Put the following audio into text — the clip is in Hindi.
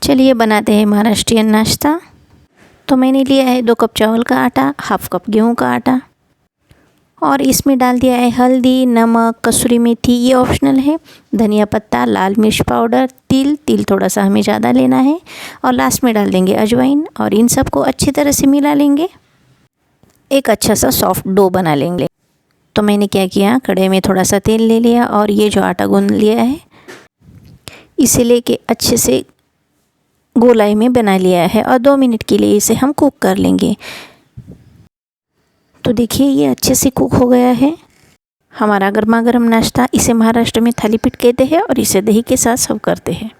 चलिए बनाते हैं महाराष्ट्रियन नाश्ता। तो मैंने लिया है 2 कप चावल का आटा, हाफ कप गेहूं का आटा और इसमें डाल दिया है हल्दी, नमक, कसूरी मेथी, ये ऑप्शनल है, धनिया पत्ता, लाल मिर्च पाउडर, तिल थोड़ा सा हमें ज़्यादा लेना है और लास्ट में डाल देंगे अजवाइन और इन सबको अच्छी तरह से मिला लेंगे। एक अच्छा सा सॉफ्ट डो बना लेंगे। तो मैंने क्या किया, कढ़ाई में थोड़ा सा तेल ले लिया और ये जो आटा गूंद लिया है इसे लेके अच्छे से गोलाई में बना लिया है और 2 मिनट के लिए इसे हम कुक कर लेंगे। तो देखिए ये अच्छे से कुक हो गया है हमारा गर्मा गर्म नाश्ता। इसे महाराष्ट्र में थालीपीठ कहते हैं और इसे दही के साथ सर्व करते हैं।